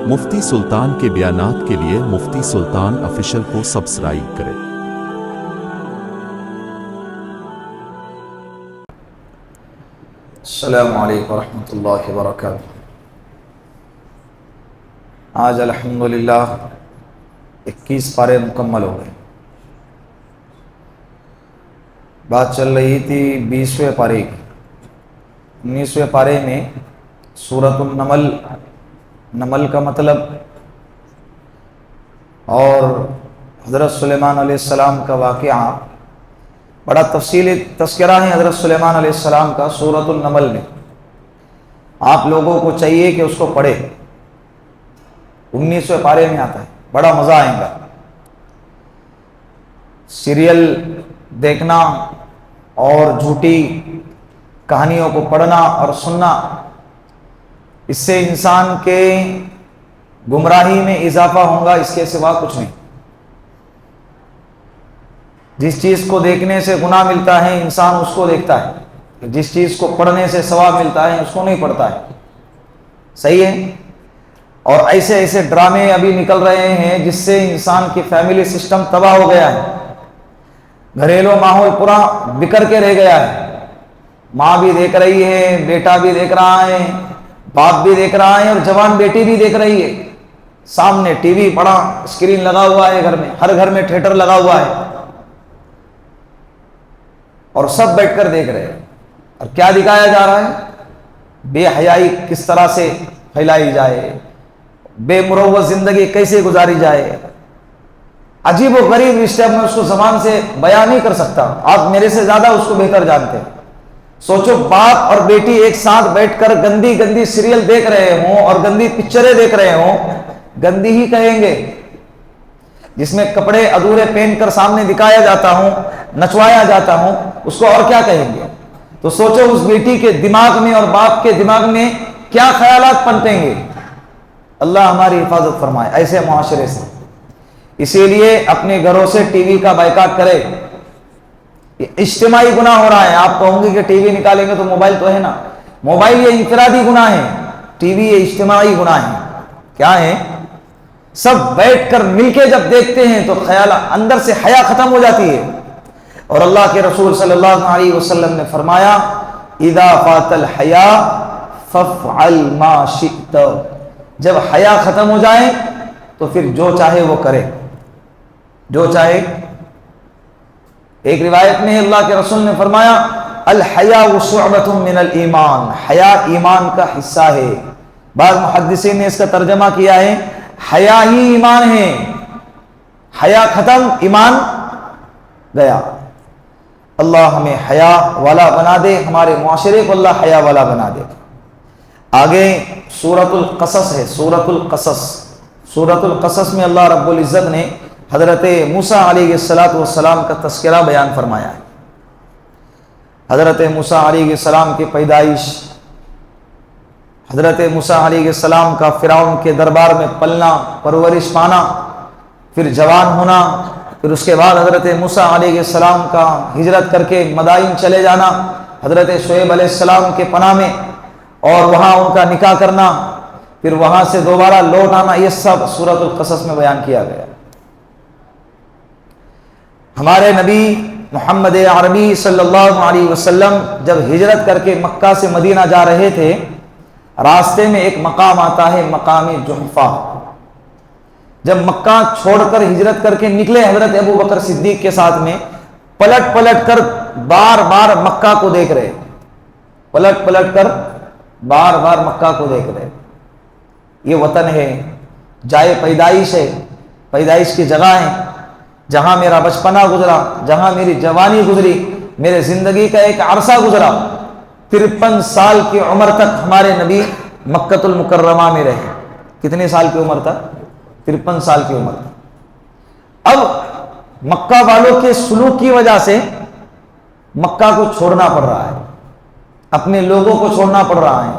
مفتی سلطان کے بیانات کے لیے مفتی سلطان آفیشل کو سبسکرائب کریں۔ السلام علیکم ورحمۃ اللہ وبرکاتہ۔ آج الحمدللہ 21 پارے مکمل ہو گئے۔ بات چل رہی تھی 20ویں پارے کی۔ 19ویں پارے میں سورۃ النمل، نمل کا مطلب اور حضرت سلیمان علیہ السلام کا واقعہ، بڑا تفصیلی تذکرہ ہے حضرت سلیمان علیہ السلام کا سورۃ النمل میں۔ آپ لوگوں کو چاہیے کہ اس کو پڑھے، 19ویں پارے میں آتا ہے، بڑا مزہ آئے گا۔ سیریل دیکھنا اور جھوٹی کہانیوں کو پڑھنا اور سننا، اس سے انسان کے گمراہی میں اضافہ ہوگا، اس کے سوا کچھ نہیں۔ جس چیز کو دیکھنے سے گناہ ملتا ہے انسان اس کو دیکھتا ہے، جس چیز کو پڑھنے سے ثواب ملتا ہے اس کو نہیں پڑھتا ہے، صحیح ہے؟ اور ایسے ایسے ڈرامے ابھی نکل رہے ہیں جس سے انسان کی فیملی سسٹم تباہ ہو گیا ہے، گھریلو ماحول پورا بکھر کے رہ گیا ہے۔ ماں بھی دیکھ رہی ہے، بیٹا بھی دیکھ رہا ہے، باپ بھی دیکھ رہا ہے، اور جوان بیٹی بھی دیکھ رہی ہے۔ سامنے ٹی وی بڑا اسکرین لگا ہوا ہے، گھر میں ہر گھر میں تھیٹر لگا ہوا ہے، اور سب بیٹھ کر دیکھ رہے ہیں۔ اور کیا دکھایا جا رہا ہے؟ بے حیائی کس طرح سے پھیلائی جائے، بے مروت زندگی کیسے گزاری جائے۔ عجیب و غریب رشتے، میں اس کو زبان سے بیان نہیں کر سکتا، آپ میرے سے زیادہ اس کو بہتر جانتے ہیں۔ سوچو باپ اور بیٹی ایک ساتھ بیٹھ کر گندی گندی سیریل دیکھ رہے ہوں اور گندی پکچریں دیکھ رہے ہوں، گندی ہی کہیں گے، جس میں کپڑے ادھورے پہن کر سامنے دکھایا جاتا ہوں، نچوایا جاتا ہوں، اس کو اور کیا کہیں گے؟ تو سوچو اس بیٹی کے دماغ میں اور باپ کے دماغ میں کیا خیالات پنپیں گے۔ اللہ ہماری حفاظت فرمائے ایسے معاشرے سے۔ اسی لیے اپنے گھروں سے ٹی وی کا بائیکاٹ کرے۔ یہ اجتماعی گناہ ہو رہا ہے۔ آپ کہوں گے کہ ٹی وی نکالیں گے تو موبائل تو ہے نا، موبائل یہ انفرادی گناہ ہے، ٹی وی یہ اجتماعی گناہ ہے۔ کیا ہے؟ سب بیٹھ کر مل کے جب دیکھتے ہیں تو خیال اندر سے حیا ختم ہو جاتی ہے۔ اور اللہ کے رسول صلی اللہ علیہ وسلم نے فرمایا اذا فات الحیا فافعل ما شئت، جب حیا ختم ہو جائے تو پھر جو چاہے وہ کرے، جو چاہے۔ ایک روایت میں اللہ کے رسول نے فرمایا الحیاء شعبۃ من الایمان، حیا ایمان کا حصہ ہے۔ بعض محدثین نے اس کا ترجمہ کیا ہے حیا ہی ایمان ہے، حیا ختم ایمان گیا۔ اللہ ہمیں حیا والا بنا دے، ہمارے معاشرے کو اللہ حیا والا بنا دے۔ آگے سورۃ القصص ہے، سورۃ القصص۔ سورۃ القصص میں اللہ رب العزت نے حضرت موسیٰ علیہ السلام کا تذکرہ بیان فرمایا ہے۔ حضرت موسیٰ علیہ السلام کی پیدائش، حضرت موسیٰ علیہ السلام کا فرعون کے دربار میں پلنا، پرورش پانا، پھر جوان ہونا، پھر اس کے بعد حضرت موسیٰ علیہ السلام کا ہجرت کر کے مدائن چلے جانا حضرت شعیب علیہ السلام کے پناہ میں، اور وہاں ان کا نکاح کرنا، پھر وہاں سے دوبارہ لوٹ آنا، یہ سب سورۃ القصص میں بیان کیا گیا۔ ہمارے نبی محمد عربی صلی اللہ علیہ وسلم جب ہجرت کر کے مکہ سے مدینہ جا رہے تھے، راستے میں ایک مقام آتا ہے، مقام جحفہ۔ جب مکہ چھوڑ کر ہجرت کر کے نکلے حضرت ابو بکر صدیق کے ساتھ میں، پلٹ پلٹ کر بار بار مکہ کو دیکھ رہے، پلٹ پلٹ کر بار بار مکہ کو دیکھ رہے۔ یہ وطن ہے، جائے پیدائش ہے، پیدائش کی جگہ ہے، جہاں میرا بچپنا گزرا، جہاں میری جوانی گزری، میرے زندگی کا ایک عرصہ گزرا۔ 53 سال کی عمر تک ہمارے نبی مکۃ المکرمہ میں رہے۔ کتنے سال کی عمر تک؟ 53 سال کی عمر تک۔ اب مکہ والوں کے سلوک کی وجہ سے مکہ کو چھوڑنا پڑ رہا ہے، اپنے لوگوں کو چھوڑنا پڑ رہا ہے،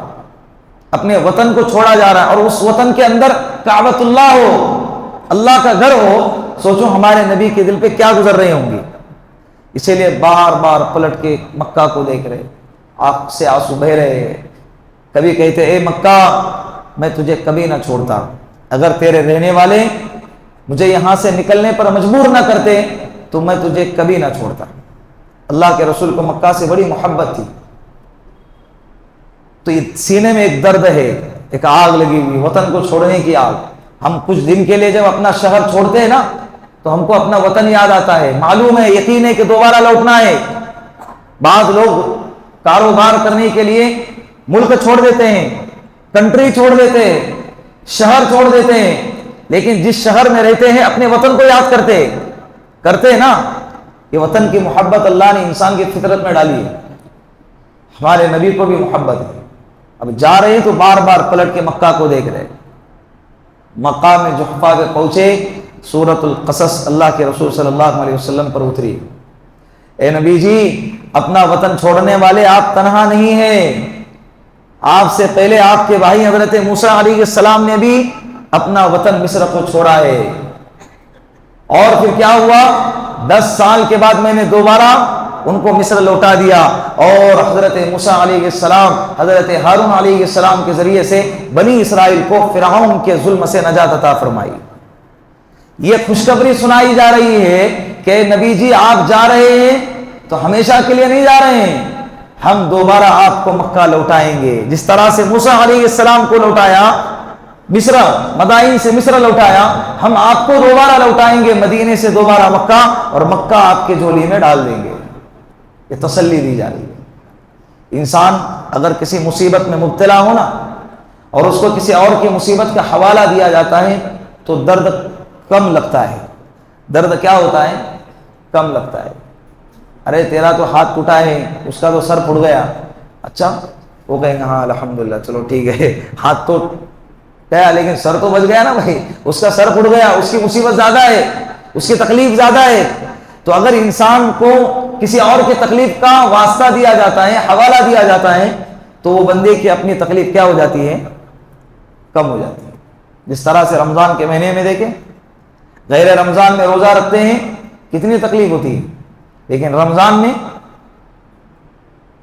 اپنے وطن کو چھوڑا جا رہا ہے، اور اس وطن کے اندر کعبۃ اللہ ہو، اللہ کا گھر ہو، سوچو ہمارے نبی کے دل پہ کیا گزر رہے ہوں گے۔ اسی لیے بار بار پلٹ کے مکہ کو دیکھ رہے، آنکھ سے آنسو بہہ رہے، کبھی کہتے اے مکہ میں تجھے کبھی نہ چھوڑتا، اگر تیرے رہنے والے مجھے یہاں سے نکلنے پر مجبور نہ کرتے تو میں تجھے کبھی نہ چھوڑتا۔ اللہ کے رسول کو مکہ سے بڑی محبت تھی، تو یہ سینے میں ایک درد ہے، ایک آگ لگی ہوئی، وطن کو چھوڑنے کی آگ۔ ہم کچھ دن کے لیے جب اپنا شہر چھوڑتے ہیں نا تو ہم کو اپنا وطن یاد آتا ہے، معلوم ہے، یقین ہے کہ دوبارہ لوٹنا ہے۔ بعض لوگ کاروبار کرنے کے لیے ملک چھوڑ دیتے ہیں، کنٹری چھوڑ دیتے ہیں، شہر چھوڑ دیتے ہیں، لیکن جس شہر میں رہتے ہیں اپنے وطن کو یاد کرتے ہیں نا۔ یہ وطن کی محبت اللہ نے انسان کی فطرت میں ڈالی ہے۔ ہمارے نبی کو بھی محبت ہے، اب جا رہے ہیں تو بار بار پلٹ کے مکہ کو دیکھ رہے۔ مکہ میں جحفہ پہ پہنچے، سورۃ القصص اللہ کے رسول صلی اللہ علیہ وسلم پر اتری۔ اے نبی جی، اپنا وطن چھوڑنے والے آپ تنہا نہیں ہیں، آپ سے پہلے آپ کے بھائی حضرت موسیٰ علیہ السلام نے بھی اپنا وطن مصر کو چھوڑا ہے، اور پھر کیا ہوا، 10 سال کے بعد میں نے دوبارہ ان کو مصر لوٹا دیا، اور حضرت موسیٰ علیہ السلام حضرت ہارون علیہ السلام کے ذریعے سے بنی اسرائیل کو فرعون کے ظلم سے نجات عطا فرمائی۔ یہ خوشخبری سنائی جا رہی ہے کہ نبی جی آپ جا رہے ہیں تو ہمیشہ کے لیے نہیں جا رہے ہیں، ہم دوبارہ آپ کو مکہ لوٹائیں گے، جس طرح سے موسیٰ علیہ السلام کو لوٹایا مصر، مدائن سے مصر لوٹایا، ہم آپ کو دوبارہ لوٹائیں گے مدینے سے دوبارہ مکہ، اور مکہ آپ کے جھولی میں ڈال دیں گے۔ یہ تسلی دی جا رہی ہے۔ انسان اگر کسی مصیبت میں مبتلا ہو نا، اور اس کو کسی اور کی مصیبت کا حوالہ دیا جاتا ہے تو درد کم لگتا ہے۔ درد کیا ہوتا ہے؟ کم لگتا ہے۔ ارے تیرا تو ہاتھ ٹوٹا ہے، اس کا تو سر پھٹ گیا، اچھا، وہ کہیں گے ہاں الحمدللہ چلو ٹھیک ہے، ہاتھ تو گیا لیکن سر تو بچ گیا نا بھائی، اس کا سر پھٹ گیا، اس کی مصیبت زیادہ ہے، اس کی تکلیف زیادہ ہے۔ تو اگر انسان کو کسی اور کی تکلیف کا واسطہ دیا جاتا ہے، حوالہ دیا جاتا ہے، تو وہ بندے کی اپنی تکلیف کیا ہو جاتی ہے؟ کم ہو جاتی ہے۔ جس طرح سے رمضان کے مہینے میں دیکھیں، غیر رمضان میں روزہ رکھتے ہیں کتنی تکلیف ہوتی ہے، لیکن رمضان میں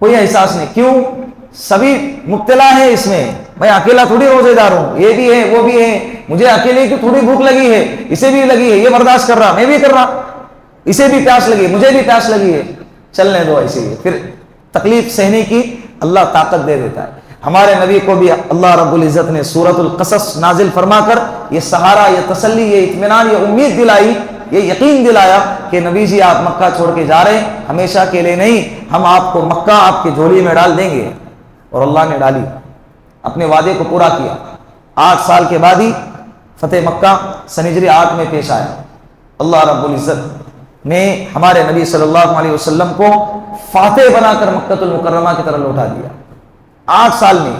کوئی احساس نہیں۔ کیوں؟ سبھی مبتلا ہے اس میں، میں اکیلا تھوڑی روزے دار ہوں، یہ بھی ہے وہ بھی ہے، مجھے اکیلے کی تھوڑی بھوک لگی ہے، اسے بھی لگی ہے، یہ برداشت کر رہا، میں بھی کر رہا، اسے بھی پیاس لگی، مجھے بھی پیاس لگی ہے، چلنے دو ایسے ہی۔ پھر تکلیف سہنے کی اللہ طاقت دے دیتا ہے۔ ہمارے نبی کو بھی اللہ رب العزت نے سورۃ القصص نازل فرما کر یہ سہارا، یہ تسلی، یہ اطمینان، یہ امید دلائی، یہ یقین دلایا کہ نبی جی آپ مکہ چھوڑ کے جا رہے ہیں، ہمیشہ کے لیے نہیں، ہم آپ کو مکہ آپ کی جھولی میں ڈال دیں گے۔ اور اللہ نے ڈالی، اپنے وعدے کو پورا کیا۔ 8 سال کے بعد ہی فتح مکہ سنہجری 8 میں پیش آیا۔ اللہ رب العزت نے ہمارے نبی صلی اللہ علیہ وسلم کو فاتح بنا کر مکہ المکرمہ کی طرف لوٹا دیا 8 سال میں۔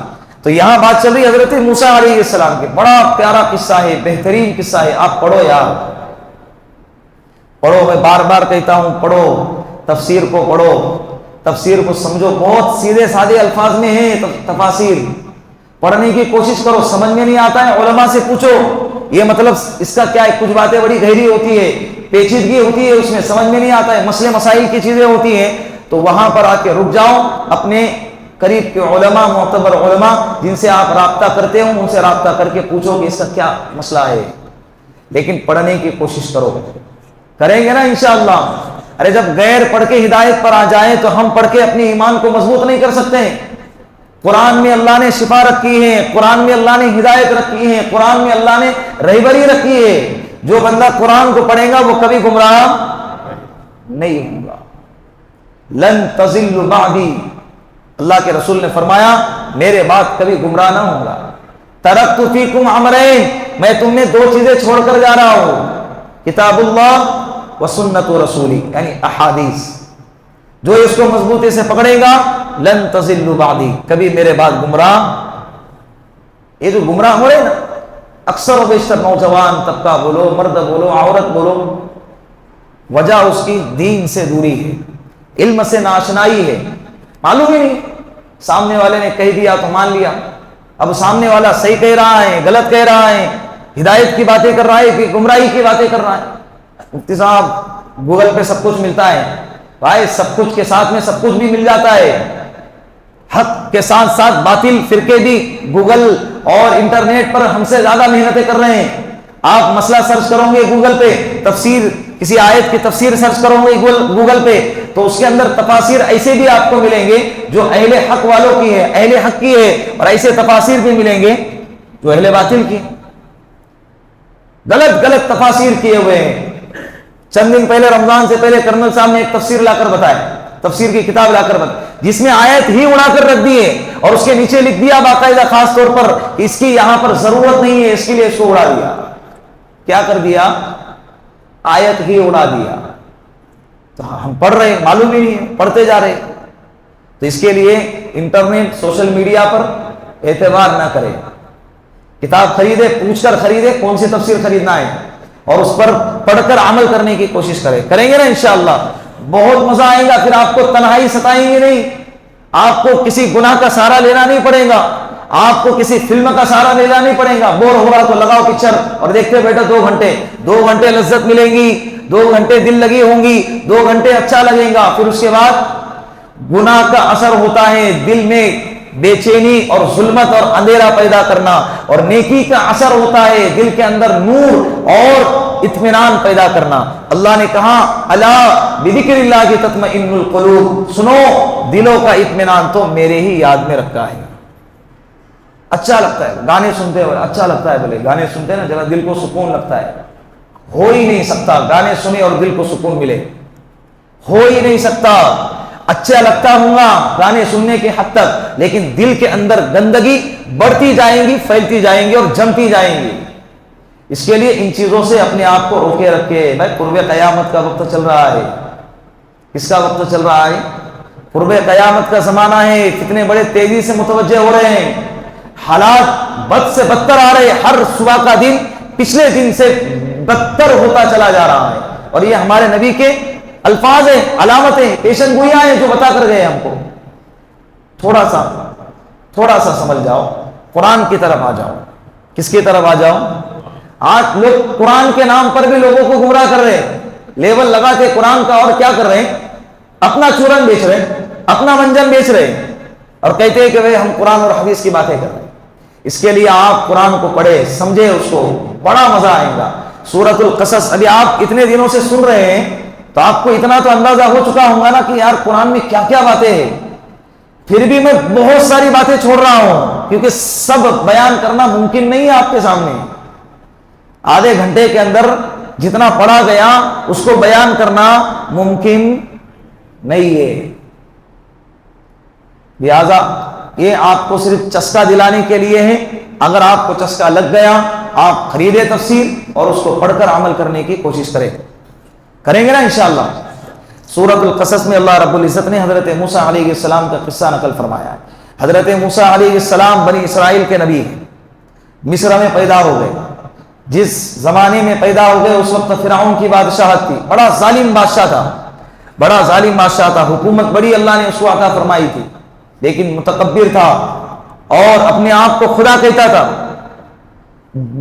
تو یہاں بات چل رہی ہے حضرت موسیٰ علیہ السلام کی، بڑا پیارا قصہ ہے، بہترین قصہ ہے، آپ پڑھو یار، پڑھو، میں بار بار کہتا ہوں پڑھو، تفسیر کو پڑھو، تفسیر کو سمجھو، بہت سیدھے سادے الفاظ میں ہیں تفاسیر، پڑھنے کی کوشش کرو، سمجھ میں نہیں آتا ہے علماء سے پوچھو یہ مطلب اس کا کیا ہے، کچھ باتیں بڑی گہری ہوتی ہے، پیچیدگی ہوتی ہے، اس میں سمجھ میں نہیں آتا ہے، مسئلے مسائل کی چیزیں ہوتی ہیں، تو وہاں پر آ کے رک جاؤ، اپنے قریب کے علماء، معتبر علماء جن سے آپ رابطہ کرتے ہو ان سے رابطہ کر کے پوچھو کہ اس کا کیا مسئلہ ہے، لیکن پڑھنے کی کوشش کرو، کریں گے نا انشاءاللہ۔ ارے جب غیر پڑھ کے ہدایت پر آ جائیں تو ہم پڑھ کے اپنے ایمان کو مضبوط نہیں کر سکتے ہیں۔ قرآن میں اللہ نے شفا رکھی ہے، قرآن میں اللہ نے ہدایت رکھی ہے، قرآن میں اللہ نے رہبری رکھی ہے، جو بندہ قرآن کو پڑھے گا وہ کبھی گمراہ نہیں ہوگا۔ لن تضلوا بعدی، اللہ کے رسول نے فرمایا میرے بعد کبھی گمراہ نہ ہوگا۔ ترکت فیکم امرین، میں تم میں 2 چیزیں چھوڑ کر جا رہا ہوں، کتاب اللہ و سنت رسولی، یعنی احادیث، جو اس کو مضبوطی سے پکڑے گا لن تضلوا بعدی، کبھی میرے بعد گمراہ۔ یہ جو گمراہ ہو رہے نا اکثر و بیشتر نوجوان طبقہ بولو، مرد بولو، عورت بولو، وجہ اس کی دین سے دوری ہے، علم سے ناشنائی ہے، معلوم ہی نہیں، سامنے والے نے کہہ دیا تو مان لیا، اب سامنے والا صحیح کہہ رہا ہے غلط کہہ رہا ہے، ہدایت کی باتیں کر رہا ہے کہ گمراہی کی باتیں کر رہا ہے۔ مفتی صاحب گوگل پہ سب کچھ ملتا ہے، بھائی سب کچھ کے ساتھ میں سب کچھ بھی مل جاتا ہے، حق کے ساتھ ساتھ باطل فرقے بھی گوگل اور انٹرنیٹ پر ہم سے زیادہ محنتیں کر رہے ہیں. آپ مسئلہ سرچ کرو گے گوگل پہ، تفسیر کسی آیت کی تفسیر سرچ کرو گے گوگل پہ، تو اس کے اندر تفاسیر ایسے بھی آپ کو ملیں گے جو اہل حق والوں کی ہے، اہل حق کی ہے، اور ایسے تفاسیر بھی ملیں گے جو اہل باطل کی، غلط غلط تفاسیر کیے ہوئے ہیں. چند دن پہلے رمضان سے پہلے کرنل صاحب نے ایک تفسیر لا کر بتایا، تفسیر کی کتاب لا کر بتایا، جس میں آیت ہی اڑا کر رکھ دی ہے اور اس کے نیچے لکھ دیا باقاعدہ خاص طور پر اس کی یہاں پر ضرورت نہیں ہے، اس کے لیے اس کو اڑا دیا. کیا کر دیا؟ آیت ہی اڑا دیا. تو ہم پڑھ رہے ہیں، معلوم ہی نہیں ہے، پڑھتے جا رہے. تو اس کے لیے انٹرنیٹ سوشل میڈیا پر اعتبار نہ کرے. کتاب خریدے، پوچھ کر خریدے کون سی تفسیر خریدنا ہے، اور اس پر پڑھ کر عمل کرنے کی کوشش کرے. کریں گے نا انشاءاللہ بہت مزہ آئے گا. پھر آپ کو تنہائی ستائیں گے نہیں، آپ کو کسی گناہ کا سہارا لینا نہیں پڑے گا، آپ کو کسی فلم کا سہارا لینا نہیں پڑے گا. بور ہو رہا تو لگاؤ پکچر اور دیکھتے بیٹھو 2 گھنٹے، 2 گھنٹے لذت ملے گی، 2 گھنٹے دل لگی ہوں گی، 2 گھنٹے اچھا لگے گا. پھر اس کے بعد گناہ کا اثر ہوتا ہے دل میں بے چینی اور ظلمت اور اندھیرا پیدا کرنا، اور نیکی کا اثر ہوتا ہے دل کے اندر نور اور اطمینان پیدا کرنا. اللہ نے کہا الا بذکر اللہ تطمئن القلوب، سنو دلوں کا اطمینان تو میرے ہی یاد میں رکھا ہے. اچھا لگتا ہے گانے سنتے ہوئے، اچھا لگتا ہے بولے گانے سنتے ہیں نا، ذرا دل کو سکون لگتا ہے. ہو ہی نہیں سکتا گانے سنے اور دل کو سکون ملے، ہو ہی نہیں سکتا. اچھا لگتا ہوں گا گانے سننے کے حد تک، لیکن دل کے اندر گندگی بڑھتی جائیں گی، پھیلتی جائیں گی اور جمتی جائیں گی. اس کے لیے ان چیزوں سے اپنے آپ کو روکے رکھے. بھائی قرب قیامت کا وقت چل رہا ہے. کس کا وقت چل رہا ہے؟ قرب قیامت کا زمانہ ہے. کتنے بڑے تیزی سے متوجہ ہو رہے ہیں، حالات بد سے بدتر آ رہے. ہر صبح کا دن پچھلے دن سے بدتر ہوتا چلا جا رہا ہے، اور یہ ہمارے نبی کے الفاظ ہیں، علامتیں، پیشن گوئیاں ہیں جو بتا کر گئے ہم کو. تھوڑا سا سمجھ جاؤ، قرآن کی طرف آ جاؤ. کس کی طرف آ جاؤ؟ آج لوگ قرآن کے نام پر بھی لوگوں کو گمراہ کر رہے ہیں. لیبل لگا کے قرآن کا، اور کیا کر رہے ہیں؟ اپنا چورن بیچ رہے ہیں، اپنا منجن بیچ رہے ہیں، اور کہتے ہیں کہ بھائی ہم قرآن اور حدیث کی باتیں کر رہے ہیں. اس کے لیے آپ قرآن کو پڑھے، سمجھے اس کو، بڑا مزہ آئے گا. سورۃ القصص ابھی آپ اتنے دنوں سے سن رہے ہیں تو آپ کو اتنا تو اندازہ ہو چکا ہوگا نا کہ یار قرآن میں کیا کیا باتیں ہیں. پھر بھی میں بہت ساری باتیں چھوڑ رہا ہوں کیونکہ سب بیان کرنا ممکن نہیں ہے آپ کے سامنے. آدھے گھنٹے کے اندر جتنا پڑھا گیا اس کو بیان کرنا ممکن نہیں ہے. لہذا یہ آپ کو صرف چسکا دلانے کے لیے ہے. اگر آپ کو چسکا لگ گیا آپ خریدے تفسیر اور اس کو پڑھ کر عمل کرنے کی کوشش کریں گے نا انشاءاللہ. سورۃ القصص میں اللہ رب العزت نے حضرت موسیٰ علیہ السلام کا قصہ نقل فرمایا ہے. حضرت موسیٰ علیہ السلام بنی اسرائیل کے نبی ہیں. مصر میں پیدا ہو گئے. جس زمانے میں پیدا ہو گئے اس وقت فرعون کی بادشاہت تھی. بڑا ظالم بادشاہ تھا، حکومت بڑی اللہ نے اس کو عطا فرمائی تھی، لیکن متکبر تھا اور اپنے آپ کو خدا کہتا تھا.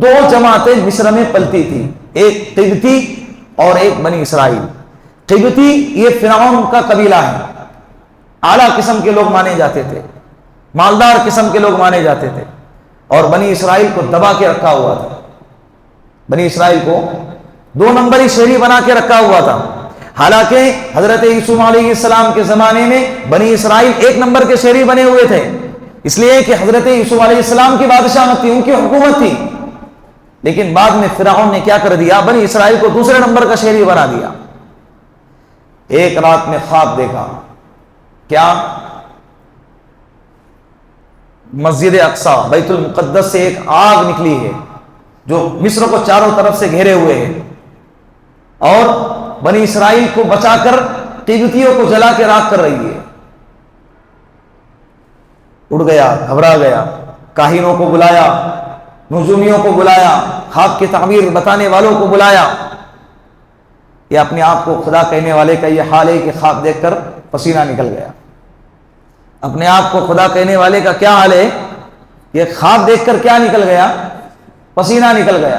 2 جماعتیں مصر میں پلتی تھی، ایک قبطی اور ایک بنی اسرائیل. قبطی یہ فرعون کا قبیلہ ہے، اعلیٰ قسم کے لوگ مانے جاتے تھے، مالدار قسم کے لوگ مانے جاتے تھے، اور بنی اسرائیل کو دبا کے رکھا ہوا تھا. بنی اسرائیل کو 2 نمبری شہری بنا کے رکھا ہوا تھا. حالانکہ حضرت یوسف علیہ السلام کے زمانے میں بنی اسرائیل 1 نمبر کے شہری بنے ہوئے تھے، اس لیے کہ حضرت یوسف علیہ السلام کی بادشاہت تھی، ان کی حکومت تھی. لیکن بعد میں فرعون نے کیا کر دیا؟ بنی اسرائیل کو 2 نمبر کا شہری بنا دیا. ایک رات میں خواب دیکھا. کیا؟ مسجد اقصی بیت المقدس سے ایک آگ نکلی ہے جو مصر کو چاروں طرف سے گھیرے ہوئے ہے، اور بنی اسرائیل کو بچا کر قبطیوں کو جلا کے راکھ کر رہی ہے. اڑ گیا، گھبرا گیا، کاہنوں کو بلایا، نجومیوں کو بلایا، خواب کی تعبیر بتانے والوں کو بلایا. یہ اپنے آپ کو خدا کہنے والے کا یہ حال ہے کہ خواب دیکھ کر پسینہ نکل گیا. اپنے آپ کو خدا کہنے والے کا کیا حال ہے؟ یہ خواب دیکھ کر کیا نکل گیا؟ پسینہ نکل گیا.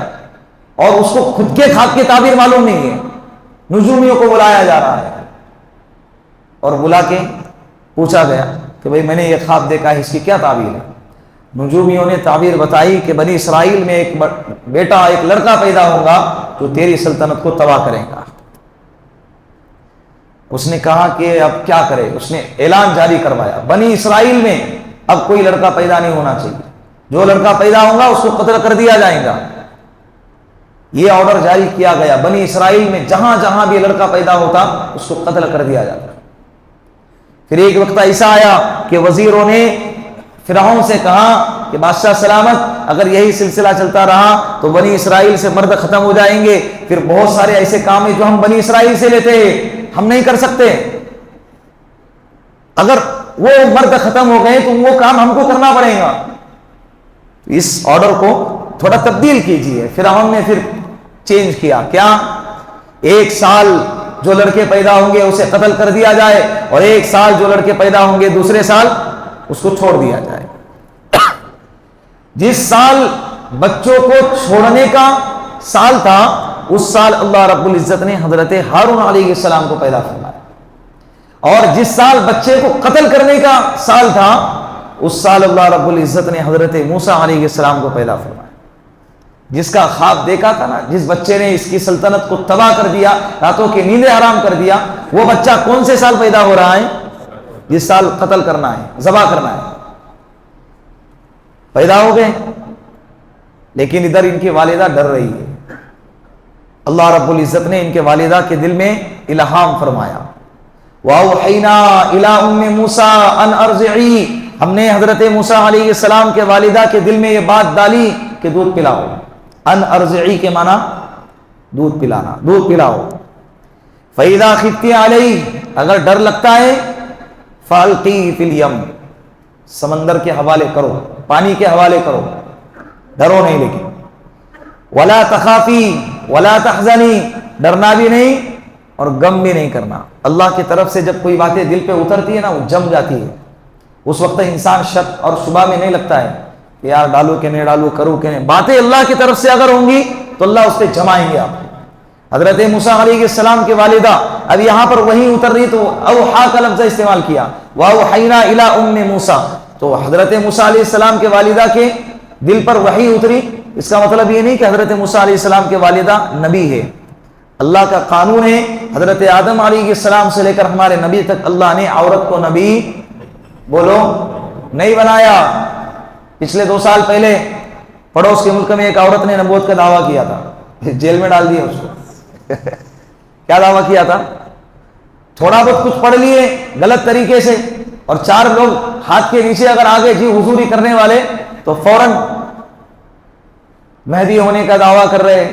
اور اس کو خود کے خواب کی تعبیر معلوم نہیں ہے. نجومیوں کو بلایا جا رہا ہے اور بلا کے پوچھا گیا کہ بھئی میں نے یہ خواب دیکھا ہے، اس کی کیا تعبیر ہے؟ نجومیوں نے تعبیر بتائی کہ بنی اسرائیل میں ایک بیٹا، ایک لڑکا پیدا ہوگا جو تیری سلطنت کو تباہ کرے گا۔ اس نے کہا کہ اب کیا کرے؟ اس نے اعلان جاری کروایا بنی اسرائیل میں اب کوئی لڑکا پیدا نہیں ہونا چاہیے، جو لڑکا پیدا ہوگا اس کو قتل کر دیا جائے گا۔ یہ آرڈر جاری کیا گیا، بنی اسرائیل میں جہاں جہاں بھی لڑکا پیدا ہوتا اس کو قتل کر دیا جاتا۔ پھر ایک وقت ایسا آیا کہ وزیروں نے فرعون سے کہا کہ بادشاہ سلامت، اگر یہی سلسلہ چلتا رہا تو بنی اسرائیل سے مرد ختم ہو جائیں گے، پھر بہت سارے ایسے کام ہیں جو ہم بنی اسرائیل سے لیتے ہیں ہم نہیں کر سکتے، اگر وہ مرد ختم ہو گئے تو وہ کام ہم کو کرنا پڑے گا، اس آرڈر کو تھوڑا تبدیل کیجئے۔ فرعون نے پھر چینج کیا، کیا؟ 1 سال جو لڑکے پیدا ہوں گے اسے قتل کر دیا جائے، اور 1 سال جو لڑکے پیدا ہوں گے دوسرے سال اس کو چھوڑ دیا جائے۔ جس سال بچوں کو چھوڑنے کا سال تھا اس سال اللہ رب العزت نے حضرت ہارون علیہ السلام کو پیدا فرمایا، اور جس سال بچے کو قتل کرنے کا سال تھا اس سال اللہ رب العزت نے حضرت موسیٰ علیہ السلام کو پیدا فرمایا۔ جس کا خواب دیکھا تھا نا، جس بچے نے اس کی سلطنت کو تباہ کر دیا، راتوں کی نیندیں حرام کر دیا، وہ بچہ کون سے سال پیدا ہو رہا ہے؟ جس سال قتل کرنا ہے، ذبح کرنا ہے، پیدا ہو گئے۔ لیکن ادھر ان کی والدہ ڈر رہی ہے، اللہ رب العزت نے ان کے والدہ کے دل میں الہام فرمایا، وَأَوْحَيْنَا إِلَىٰ أُمِّ مُوسَىٰ أَنْ أَرْضِعِيهِ، ہم نے حضرت موسیٰ علیہ السلام کے والدہ کے دل میں یہ بات ڈالی کہ دودھ پلاؤ۔ ان ارضعی کے معنی دودھ پلانا، دودھ پلاؤ۔ فَإِذَا خِفْتِ عَلَيْهِ، اگر ڈر لگتا ہے فَأَلْقِي فِي الْيَمِّ، سمندر کے حوالے کرو، پانی کے حوالے کرو، ڈرو نہیں، لیکن وَلَا تَخَافِي وَلَا تَحْزَنِي، ڈرنا بھی نہیں اور غم بھی نہیں کرنا۔ اللہ کی طرف سے جب کوئی باتیں دل پہ اترتی ہے نا وہ جم جاتی ہے، اس وقت انسان شک اور شبہ میں نہیں لگتا ہے کہ یار ڈالو کہ نہیں ڈالو، کرو کہ نہیں، باتیں اللہ کی طرف سے اگر ہوں گی تو اللہ اس پہ جمائیں گے آپ کو۔ حضرت موسیٰ علیہ السلام کے والدہ، اب یہاں پر وہی اتر رہی تو اوحا کا لفظ استعمال کیا، وَأَوْحَيْنَا إِلَىٰ أُمِّ مُوسَىٰ، تو حضرت موسیٰ علیہ السلام کے والدہ کے دل پر وحی اتری۔ اس کا مطلب یہ نہیں کہ حضرت موسیٰ علیہ السلام کے والدہ نبی ہے، اللہ کا قانون ہے، حضرت آدم علیہ السلام سے لے کر ہمارے نبی تک اللہ نے عورت کو نبی بولو نہیں بنایا۔ پچھلے 2 سال پہلے پڑوس کے ملک میں ایک عورت نے نبوت کا دعویٰ کیا تھا، جیل میں ڈال دیا اس کو۔ کیا دعویٰ کیا تھا؟ تھوڑا بہت کچھ پڑھ لیے غلط طریقے سے، اور 4 لوگ ہاتھ کے نیچے اگر آگے جی حضوری کرنے والے تو فوراً مہدی ہونے کا دعویٰ کر رہے،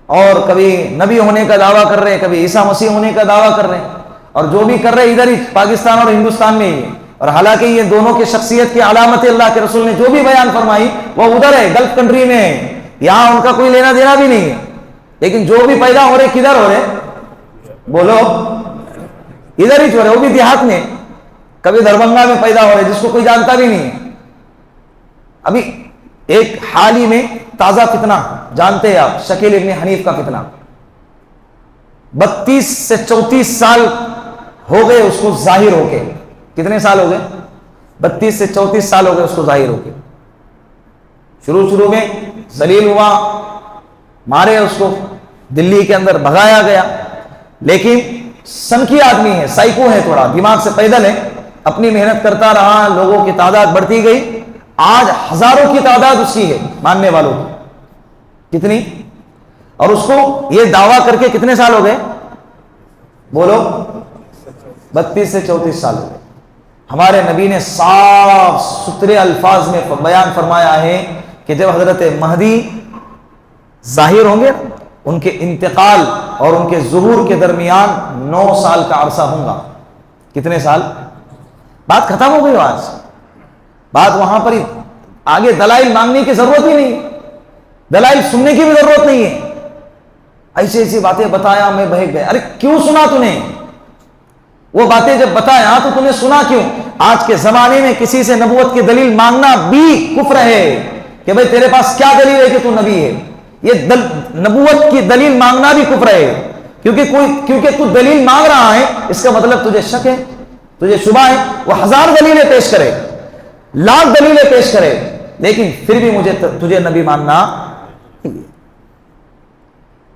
اور کبھی نبی ہونے کا دعویٰ کر رہے، کبھی عیسیٰ مسیح ہونے کا دعویٰ کر رہے، اور جو بھی کر رہے ادھر ہی پاکستان اور ہندوستان میں ہی ہے۔ اور حالانکہ یہ دونوں کی شخصیت کی علامت اللہ کے رسول نے جو بھی بیان فرمائی وہ ادھر ہے، گلف کنٹری میں ہے، یہاں ان کا کوئی لینا دینا بھی نہیں ہے، لیکن جو بھی پیدا ہو رہے کدھر ہو رہے؟ بولو ادھر ہی ہو رہے، وہ بھی دیہات میں، کبھی دربھنگا میں پیدا ہو رہے جس کو کوئی جانتا بھی نہیں ہے۔ ابھی ایک حال ہی میں تازہ فتنہ جانتے ہیں آپ، شکیل ابن حنیف کا فتنہ، 32 سے 34 سال ہو گئے اس کو ظاہر ہو کے۔ کتنے سال ہو گئے؟ 32 سے 34 سال ہو گئے اس کو ظاہر ہو کے۔ شروع میں ذلیل ہوا، مارے اس کو، دلی کے اندر بھگایا گیا، لیکن سنکی آدمی ہے، سائیکو ہے، تھوڑا دماغ سے پیدل ہے، اپنی محنت کرتا رہا، لوگوں کی تعداد بڑھتی گئی، آج ہزاروں کی تعداد اس کی ہے ماننے والوں کی۔ کتنی؟ اور اس کو یہ دعویٰ کر کے کتنے سال ہو گئے؟ بولو 32 سے 34 سال ہو گئے۔ ہمارے نبی نے صاف ستھرے الفاظ میں بیان فرمایا ہے کہ جب حضرت مہدی ظاہر ہوں گے، ان کے انتقال اور ان کے ظہور کے درمیان 9 سال کا عرصہ ہوں گا۔ کتنے سال؟ بات ختم ہو گئی، آج بات وہاں پر ہی، آگے دلائل مانگنے کی ضرورت ہی نہیں، دلائل سننے کی بھی ضرورت نہیں ہے۔ ایسی ایسی باتیں بتایا، میں بہک گیا۔ ارے کیوں سنا تو نے وہ باتیں؟ جب بتایا تو تم نے سنا کیوں؟ آج کے زمانے میں کسی سے نبوت کی دلیل مانگنا بھی کفر ہے کہ بھئی تیرے پاس کیا دلیل ہے کہ تو نبی ہے۔ یہ نبوت کی دلیل مانگنا بھی کفر ہے، کیونکہ تو دلیل مانگ رہا ہے، اس کا مطلب تجھے شک ہے، تجھے شبہ ہے، وہ 1000 دلیلیں پیش کرے، لاکھ دلیلیں پیش کرے، لیکن پھر بھی مجھے تجھے نبی ماننا نہیں۔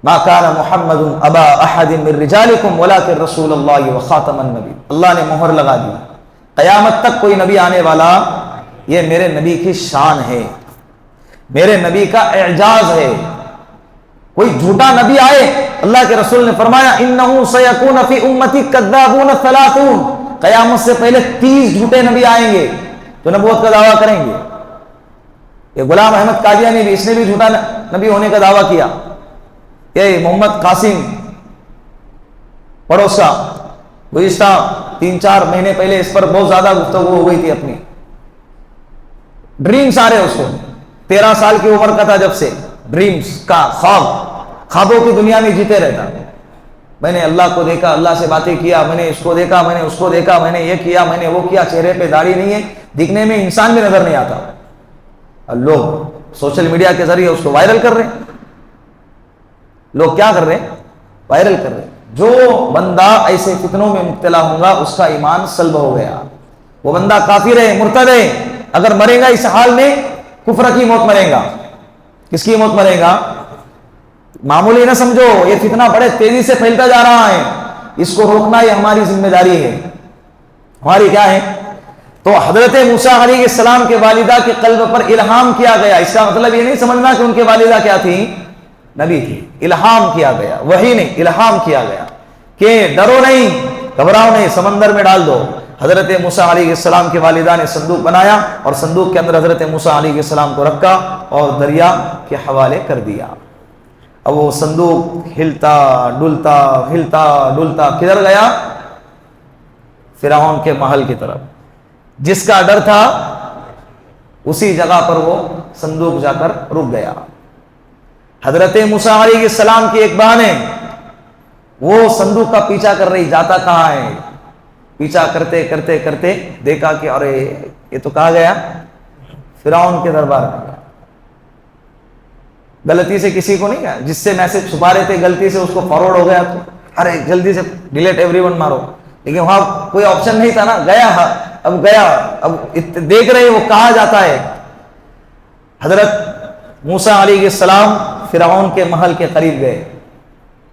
ما کان محمد ابا احد من رجالکم ولکن رسول اللہ وخاتم النبی، اللہ نے مہر لگا دی، قیامت تک کوئی نبی آنے والا، یہ میرے نبی کی شان ہے، میرے نبی کا اعجاز ہے۔ کوئی جھوٹا نبی آئے، اللہ کے رسول نے فرمایا انہ سیکون فی امتی کذابون 30، قیامت سے پہلے 30 جھوٹے نبی آئیں گے جو نبوت کا دعویٰ کریں گے۔ یہ غلام احمد قادیانی بھی، اس نے بھی جھوٹا نبی ہونے کا دعویٰ کیا۔ یہ محمد قاسم پڑوس کا، گزشتہ 3-4 مہینے پہلے اس پر بہت زیادہ گفتگو ہو گئی تھی، اپنی ڈریمز آ رہے اس کو، 13 سال کی عمر کا تھا جب سے، ڈریمز کا خوابوں کی دنیا میں جیتے رہتا۔ میں نے اللہ کو دیکھا، اللہ سے باتیں کیا، میں نے اس کو دیکھا، میں نے اس کو دیکھا، میں نے یہ کیا، میں نے وہ کیا، چہرے پہ داڑھی نہیں ہے، دکھنے میں انسان بھی نظر نہیں آتا۔ اور لوگ سوشل میڈیا کے ذریعے اس کو وائرل کر رہے ہیں۔ لوگ کیا کر رہے ہیں؟ وائرل کر رہے ہیں۔ جو بندہ ایسے فتنوں میں مبتلا ہوگا اس کا ایمان سلب ہو گیا، وہ بندہ کافر ہے، مرتد ہے۔ اگر مرے گا اس حال میں، کفر کی موت مرے گا۔ کس کی موت مرے گا؟ معمولی نہ سمجھو، یہ فتنہ بڑے تیزی سے پھیلتا جا رہا ہے، اس کو روکنا یہ ہماری ذمہ داری ہے۔ ہماری کیا ہے؟ تو حضرت موسیٰ علیہ السلام کے والدہ کے قلب پر الہام کیا گیا۔ اس کا مطلب یہ نہیں سمجھنا کہ ان کے والدہ کیا تھی؟ نبی تھی۔ الہام کیا گیا، وہی نہیں، الہام کیا گیا کہ ڈرو نہیں، گھبراؤ نہیں، سمندر میں ڈال دو۔ حضرت موسیٰ علیہ السلام کے والدہ نے صندوق بنایا اور صندوق کے اندر حضرت موسیٰ علیہ السلام کو رکھا اور دریا کے حوالے کر دیا۔ اب وہ صندوق ہلتا ڈلتا کدھر گیا؟ فرعون کے محل کی طرف۔ جس کا ڈر تھا اسی جگہ پر وہ صندوق جا کر رک گیا۔ حضرت موسیٰ علیہ السلام کی ایک بہن ہے، وہ صندوق کا پیچھا کر رہی، جاتا کہاں ہے؟ پیچھا کرتے دیکھا کہ ارے یہ تو کہاں گیا؟ فرعون کے دربار میں گیا۔ غلطی سے کسی کو نہیں گیا، جس سے میسج چھپا رہے تھے غلطی سے اس کو فارورڈ ہو گیا تو ارے جلدی سے ڈیلیٹ ایوری ون مارو، لیکن وہاں کوئی آپشن نہیں تھا نا، گیا اب دیکھ رہے وہ کہاں جاتا ہے۔ حضرت موسیٰ علیہ السلام فرعون کے محل کے قریب گئے۔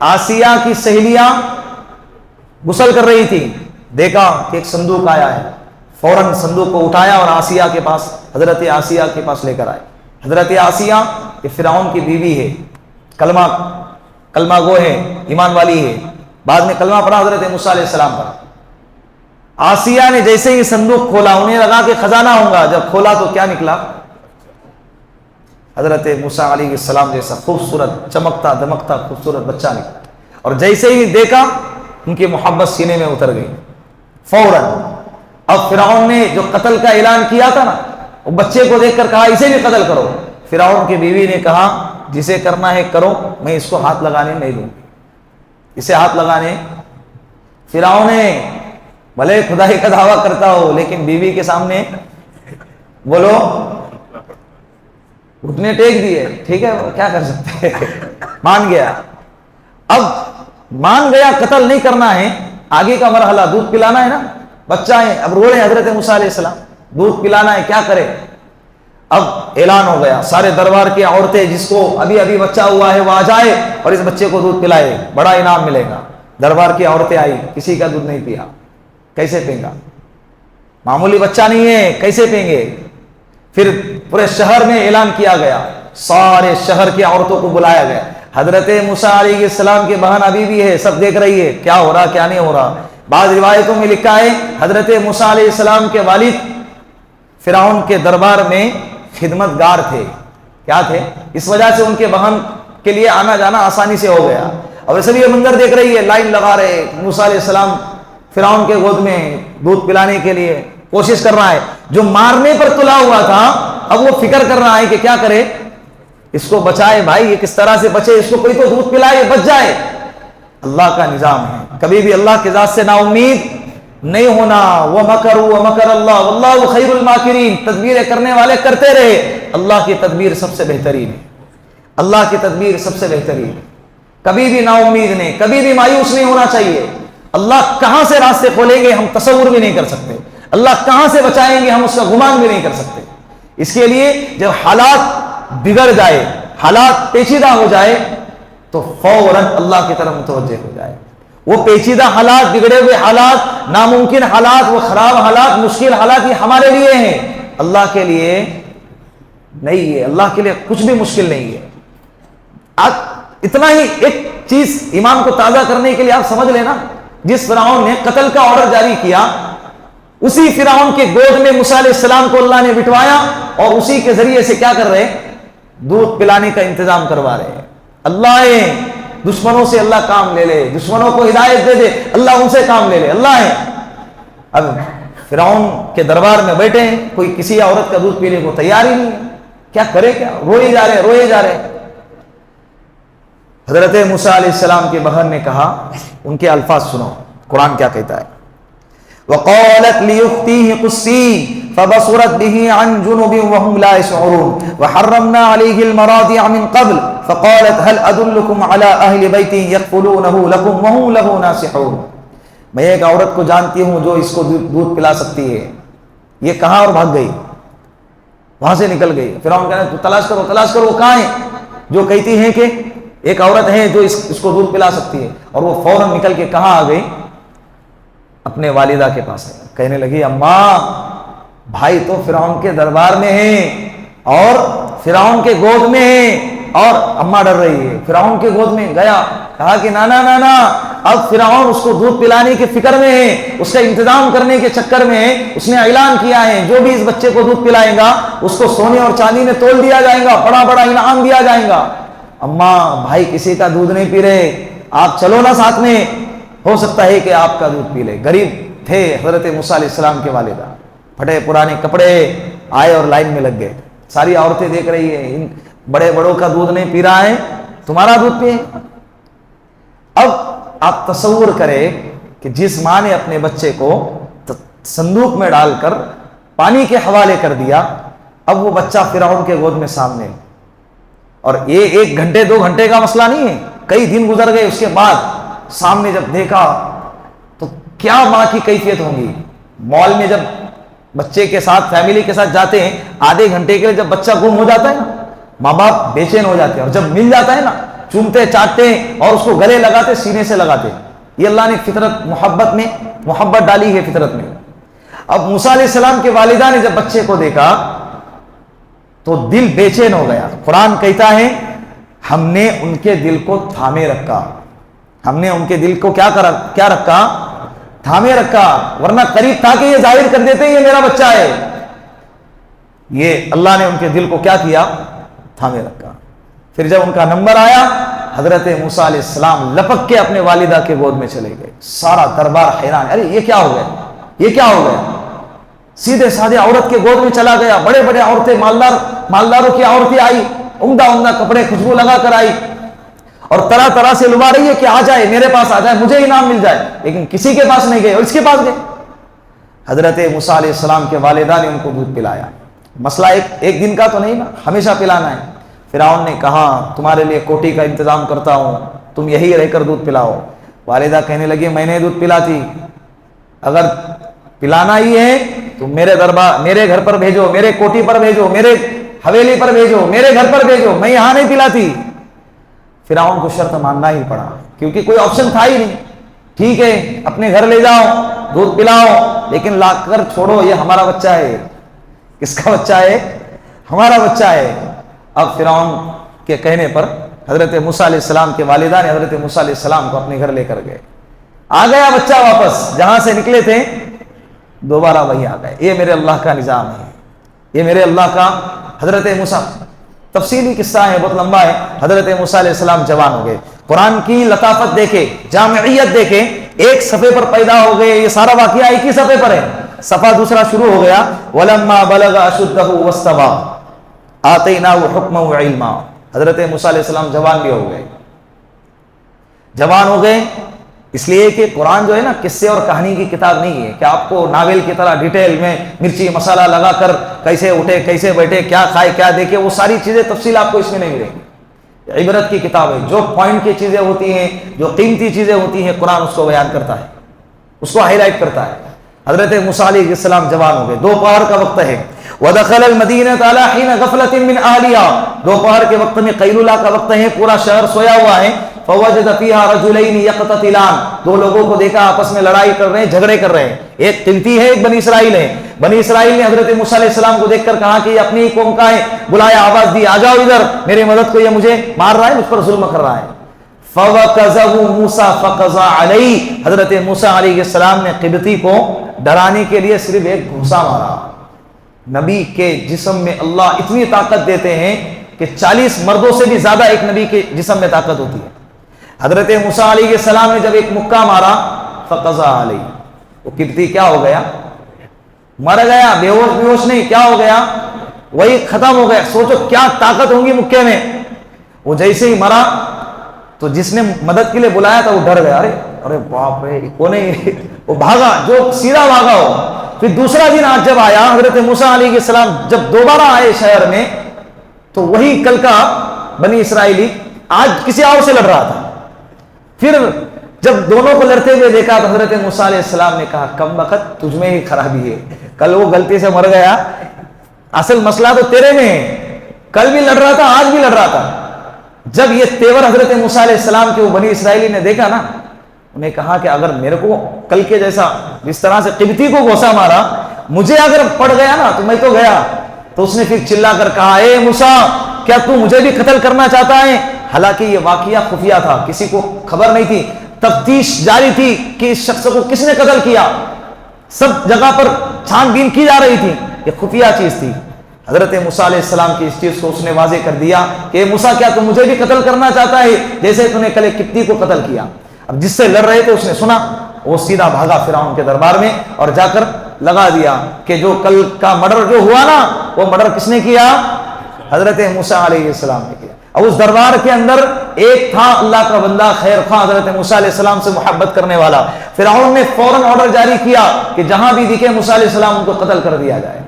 آسیہ کی سہیلیاں غسل کر رہی تھی، دیکھا کہ ایک صندوق آیا ہے، فوراً صندوق کو اٹھایا اور آسیہ کے پاس، حضرت آسیہ کے پاس لے کر آئے۔ حضرت آسیہ یہ فرعون کی بیوی ہے، کلمہ گو ہے، ایمان والی ہے، بعد میں کلمہ پڑھا حضرت موسیٰ علیہ السلام پر۔ آسیہ نے جیسے ہی صندوق کھولا، انہیں لگا کہ خزانہ ہوگا، جب کھولا تو کیا نکلا؟ حضرت موسیٰ علیہ السلام جیسا خوبصورت چمکتا دمکتا خوبصورت بچہ نکلا، اور جیسے ہی دیکھا ان کی محبت سینے میں اتر گئی فوراً۔ اب فرعون نے جو قتل کا اعلان کیا تھا نا، وہ بچے کو دیکھ کر کہا اسے بھی قتل کرو۔ فرعون کی بیوی نے کہا جسے کرنا ہے کرو، میں اس کو ہاتھ لگانے نہیں دوں گی، اسے ہاتھ لگانے۔ فرعون نے بھلے خدائی کا دعویٰ کرتا ہو لیکن بیوی کے سامنے بولو گھٹنے ٹیک دیے، ٹھیک ہے کیا کر سکتے ہیں، مان گیا۔ اب مان گیا قتل نہیں کرنا ہے، آگے کا مرحلہ دودھ پلانا ہے نا، بچہ ہے، اب رو رہے حضرت موسیٰ علیہ السلام، دودھ پلانا ہے، کیا کرے؟ اب اعلان ہو گیا، سارے دربار کی عورتیں جس کو ابھی بچہ ہوا ہے وہ آ جائے اور اس بچے کو دودھ پلائے، بڑا انعام ملے گا۔ دربار کی عورتیں آئی، کسی کا دودھ نہیں پیا، کیسے پئیں گا؟ معمولی بچہ نہیں ہے، کیسے پئیں گے؟ پھر پورے شہر میں اعلان کیا گیا، سارے شہر کی عورتوں کو بلایا گیا۔ حضرت موسیٰ علیہ السلام کی بہن ابھی بھی ہے، سب دیکھ رہی ہے کیا ہو رہا کیا نہیں ہو رہا۔ بعض روایتوں میں لکھا ہے حضرت موسیٰ علیہ السلام کے والد فرعون کے دربار میں خدمت گار تھے، کیا تھے؟ اس وجہ سے ان کے بہن کے لیے آنا جانا آسانی سے ہو گیا۔ اور ویسے بھی یہ منظر دیکھ رہی ہے، لائن لگا رہے، موسیٰ علیہ السلام فرعون کے گود میں دودھ پلانے کے لیے کوشش کر رہا ہے۔ جو مارنے پر تلا ہوا تھا اب وہ فکر کر رہا ہے کہ کیا کرے، اس کو بچائے، بھائی یہ کس طرح سے بچے، اس کو کوئی تو دودھ پلائے بچ جائے۔ اللہ کا نظام ہے، کبھی بھی اللہ کی ذات سے نا امید نہیں ہونا۔ وَمَكَرُوا وَمَكَرَ اللَّهُ وَاللَّهُ خَيْرُ الْمَاكِرِينَ، تدبیریں کرنے والے کرتے رہے، اللہ کی تدبیر سب سے بہترین ہے، اللہ کی تدبیر سب سے بہترین ہے۔ کبھی بھی نا امید نہیں، کبھی بھی مایوس نہیں ہونا چاہیے۔ اللہ کہاں سے راستے کھولیں گے ہم تصور بھی نہیں کر سکتے، اللہ کہاں سے بچائیں گے ہم اس کا گمان بھی نہیں کر سکتے۔ اس کے لیے جب حالات بگڑ جائے، حالات پیچیدہ ہو جائے تو فوراً اللہ کی طرف متوجہ ہو جائے۔ وہ پیچیدہ حالات، بگڑے ہوئے حالات، ناممکن حالات، وہ خراب حالات، مشکل حالات یہ ہمارے لیے ہیں، اللہ کے لیے نہیں ہے۔ اللہ کے لیے کچھ بھی مشکل نہیں ہے۔ آج اتنا ہی ایک چیز ایمان کو تازہ کرنے کے لیے آپ سمجھ لینا، جس فرعون نے قتل کا آرڈر جاری کیا، اسی فرعون کے گود میں موسیٰ علیہ السلام کو اللہ نے بٹھوایا اور اسی کے ذریعے سے کیا کر رہے ہیں؟ دودھ پلانے کا انتظام کروا رہے ہیں۔ اللہ ہے، دشمنوں سے اللہ کام لے لے، دشمنوں کو ہدایت دے دے، اللہ ان سے کام لے لے، اللہ ہے۔ اب فرعون کے دربار میں بیٹھے ہیں، کوئی کسی عورت کا دودھ پینے کو تیار ہی نہیں ہے، کیا کرے؟ کیا روئے جا رہے، روئے جا رہے۔ حضرت موسیٰ علیہ السلام کے بہن نے کہا، ان کے الفاظ سنو، قرآن کیا کہتا ہے؟ وَقَالَتْ لِأُخْتِهِ قُصِّي فَبَصُرَتْ بِهِ عَنْ جُنُبٍ وَهُمْ لَا يَشْعُرُونَ وَحَرَّمْنَا عَلَيْهِ الْمَرَاضِعَ مِنْ قَبْلُ فَقَالَتْ هَلْ أَدُلُّكُمْ عَلَىٰ أَهْلِ بَيْتٍ يَكْفُلُونَهُ لَكُمْ وَهُمْ لَهُ نَاصِحُونَ۔ میں ایک عورت کو جانتی ہوں جو اس کو دودھ پلا سکتی ہے۔ یہ کہاں اور بھاگ گئی، وہاں سے نکل گئی۔ فرعون کہنے تو تلاش کرو، تلاش کرو، وہ کہاں ہے جو کہتی ہیں کہ ایک عورت ہے جو اس کو دودھ پلا سکتی ہے؟ اور وہ فوراً نکل کے کہاں آ گئی؟ اپنے والدہ کے پاس ہے۔ کہنے لگی اماں بھائی تو فرعون کے دربار میں ہیں اور فرعون کے گود میں ہیں، اور اماں ڈر رہی ہے۔ فرعون کے گود میں گیا، کہا کہ نانا نانا، اب فرعون اس کو دودھ پلانے کی فکر میں ہے، اس کا انتظام کرنے کے چکر میں ہے۔ اس نے اعلان کیا ہے جو بھی اس بچے کو دودھ پلائے گا اس کو سونے اور چاندی میں تول دیا جائے گا، بڑا بڑا انعام دیا جائے گا۔ اماں بھائی کسی کا دودھ نہیں پی رہے، آپ چلو نا ساتھ میں، ہو سکتا ہے کہ آپ کا دودھ پی لے۔ غریب تھے حضرت موسیٰ علیہ السلام کے والدہ، پھٹے پرانے کپڑے، آئے اور لائن میں لگ گئے۔ ساری عورتیں دیکھ رہی ہیں، ان بڑے بڑوں کا دودھ نہیں پی رہا ہے، تمہارا دودھ پیے۔ اب آپ تصور کریں کہ جس ماں نے اپنے بچے کو صندوق میں ڈال کر پانی کے حوالے کر دیا، اب وہ بچہ فرعون کے گود میں سامنے، اور یہ 1 گھنٹے 2 گھنٹے کا مسئلہ نہیں ہے، کئی دن گزر گئے۔ اس کے بعد سامنے جب دیکھا تو کیا ماں کی کیفیت ہوگی؟ مال میں جب بچے کے ساتھ فیملی کے ساتھ جاتے ہیں، آدھے گھنٹے کے لیے جب بچہ گم ہو جاتا ہے نا، ماں باپ بے چین ہو جاتے ہیں، اور جب مل جاتا ہے نا چومتے چاٹتے ہیں اور اس کو گلے لگاتے، سینے سے لگاتے۔ یہ اللہ نے فطرت محبت میں محبت ڈالی ہے فطرت میں۔ اب موسیٰ علیہ السلام کے والدہ نے جب بچے کو دیکھا تو دل بے چین ہو گیا۔ قرآن کہتا ہے ہم نے ان کے دل کو تھامے رکھا، ہم نے ان کے دل کو کیا رکھا؟ تھامے رکھا، ورنہ قریب تھا کہ یہ ظاہر کر دیتے یہ میرا بچہ ہے۔ یہ اللہ نے ان کے دل کو کیا کیا؟ تھامے رکھا۔ پھر جب ان کا نمبر آیا، حضرت موسیٰ علیہ السلام لپک کے اپنے والدہ کے گود میں چلے گئے۔ سارا دربار حیران، ارے یہ کیا ہو گیا، یہ کیا ہو گیا؟ سیدھے سادھے عورت کے گود میں چلا گیا۔ بڑے بڑے عورتیں، مالداروں کی عورتیں آئی، عمدہ عمدہ کپڑے خوشبو لگا کر آئی اور طرح طرح سے لبا رہی ہے کہ آ جائے، میرے پاس آ جائے، مجھے انعام مل جائے، لیکن کسی کے پاس نہیں گئے اور اس کے پاس گئے۔ حضرت موسیٰ علیہ السلام کے والدہ نے ان کو دودھ پلایا۔ مسئلہ ایک دن کا تو نہیں نا، ہمیشہ پلانا ہے۔ فرعون نے کہا تمہارے لیے کوٹی کا انتظام کرتا ہوں، تم یہی رہ کر دودھ پلاؤ۔ والدہ کہنے لگی میں نے دودھ پلاتی، اگر پلانا ہی ہے تو میرے گھر پر بھیجو، میرے کوٹی پر بھیجو، میرے حویلی پر بھیجو، میرے گھر پر بھیجو، میں یہاں نہیں پلاتی۔ فرعون کو شرط ماننا ہی پڑا کیونکہ کوئی آپشن تھا ہی نہیں۔ ٹھیک ہے اپنے گھر لے جاؤ، دودھ پلاؤ، لیکن لا کر چھوڑو، یہ ہمارا بچہ ہے۔ کس کا بچہ ہے؟ ہمارا بچہ ہے۔ اب فرعون کے کہنے پر حضرت موسیٰ علیہ السلام کے والدہ نے حضرت موسیٰ علیہ السلام کو اپنے گھر لے کر گئے۔ آ گیا بچہ واپس، جہاں سے نکلے تھے دوبارہ وہی آ گئے۔ یہ میرے اللہ کا نظام ہے، یہ میرے اللہ کا۔ حضرت موسیٰ، تفصیلی قصہ ہے، بہت لمبا ہے۔ حضرت موسیٰ علیہ السلام جوان ہو گئے، قرآن کی لطافت دیکھے، جامعیت دیکھے، ایک صفحے پر پیدا ہو گئے۔ یہ سارا واقعہ ایک ہی صفحے پر ہے، صفحہ دوسرا شروع ہو گیا۔ وَلَمَّا بَلَغَ أَشُدَّهُ وَاسْتَوَىٰ آتَيْنَاهُ حُكْمًا وَعِلْمًا۔ حضرت موسیٰ علیہ السلام جوان بھی ہو گئے۔ جوان ہو گئے اس لیے کہ قرآن جو ہے نا قصے اور کہانی کی کتاب نہیں ہے کہ آپ کو ناول کی طرح ڈیٹیل میں مرچی مسالہ لگا کر کیسے اٹھے کیسے بیٹھے کیا کھائے کیا دیکھے، وہ ساری چیزیں تفصیل آپ کو اس میں نہیں ملیں گی۔ عبرت کی کتاب ہے، جو پوائنٹ کی چیزیں ہوتی ہیں، جو قیمتی چیزیں ہوتی ہیں، قرآن اس کو بیان کرتا ہے۔ اس کو ہائی لائٹ کرتا ہے. حضرت موسیٰ علیہ السلام جوان ہو گئے, دوپہر کا وقت ہے. وَدَخَلَ الْمَدِينَةَ عَلَىٰ حِينَ غَفْلَةٍ مِّنْ أَهْلِهَا, دوپہر کے وقت میں قیلولہ کا وقت ہے, پورا شہر سویا ہوا ہے. فَوَجَدَ فِيهَا رَجُلَيْنِ يَقْتَتِلَانِ, دو لوگوں کو دیکھا آپس میں لڑائی کر رہے ہیں, جھگڑے کر رہے ہیں. ایک قبطی ہے, ایک بنی اسرائیل ہے. بنی اسرائیل نے حضرت موسیٰ علیہ السلام کو دیکھ کر کہا کہ یہ اپنی قوم کا ہے, بلایا, آواز دی, آ جاؤ ادھر میری مدد کو, یہ مجھے مار رہا ہے, مجھ پر ظلم کر رہا ہے. فَوَكَزَهُ مُوسَىٰ فَقَضَىٰ عَلَيْهِ, حضرت موسیٰ علیہ السلام نے قبطی کو ڈرانے کے لیے صرف ایک گھوسا مارا. نبی کے جسم میں اللہ اتنی طاقت دیتے ہیں کہ 40 مردوں سے بھی زیادہ ایک نبی کے جسم میں طاقت ہوتی ہے. حضرت موسیٰ علیہ السلام نے جب ایک مکہ مارا, فَقَضَىٰ عَلَيْهِ, وہ قبطی کیا ہو گیا, مر گیا, بے ہوش نہیں, کیا ہو گیا, وہی ختم ہو گیا. سوچو کیا طاقت ہوں گی مکے میں. وہ جیسے ہی مرا تو جس نے مدد کے لیے بلایا تھا وہ ڈر گیا, ارے باپ رے کون ہے, وہ بھاگا, جو سیدھا بھاگا ہو. پھر دوسرا دن آج جب آیا, حضرت موسیٰ علیہ السلام جب دوبارہ آئے شہر میں, تو وہی کل کا بنی اسرائیلی آج کسی اور سے لڑ رہا تھا. پھر جب دونوں کو لڑتے ہوئے دیکھا تو حضرت موسیٰ علیہ السلام نے کہا کم وقت تجھ میں ہی خرابی ہے, کل وہ غلطی سے مر گیا, اصل مسئلہ تو تیرے میں ہے, کل بھی لڑ رہا تھا, آج بھی لڑ رہا تھا. جب یہ تیور حضرت موسیٰ علیہ السلام کے وہ بنی اسرائیلی نے دیکھا نا, انہیں کہا کہ اگر میرے کو کل کے جیسا جس طرح سے قبطی کو گھوسا مارا, مجھے اگر پڑ گیا نا تو میں تو گیا. تو اس نے پھر چلا کر کہا, اے موسیٰ کیا تو مجھے بھی قتل کرنا چاہتا ہے؟ حالانکہ یہ واقعہ خفیہ تھا, کسی کو خبر نہیں تھی, تفتیش جاری تھی کہ اس شخص کو کس نے قتل کیا, سب جگہ پر چھان بین کی جا رہی تھی, یہ خفیہ چیز تھی. حضرت موسیٰ علیہ السلام کی اس چیز کو اس نے واضح کر دیا کہ موسیٰ کیا تو مجھے بھی قتل کرنا چاہتا ہے جیسے تو نے کل ایک قبطی کو قتل کیا. اب جس سے لڑ رہے تھے اس نے سنا, وہ سیدھا بھاگا فرعون کے دربار میں اور جا کر لگا دیا کہ جو کل کا مرڈر جو ہوا نا, وہ مرڈر کس نے کیا, حضرت موسیٰ علیہ السلام نے کیا. اب اس دربار کے اندر ایک تھا اللہ کا بندہ خیر خواہ, حضرت موسیٰ علیہ السلام سے محبت کرنے والا. فرعون نے فوراً آرڈر جاری کیا کہ جہاں بھی دکھے موسیٰ علیہ السلام ان کو قتل کر دیا جائے.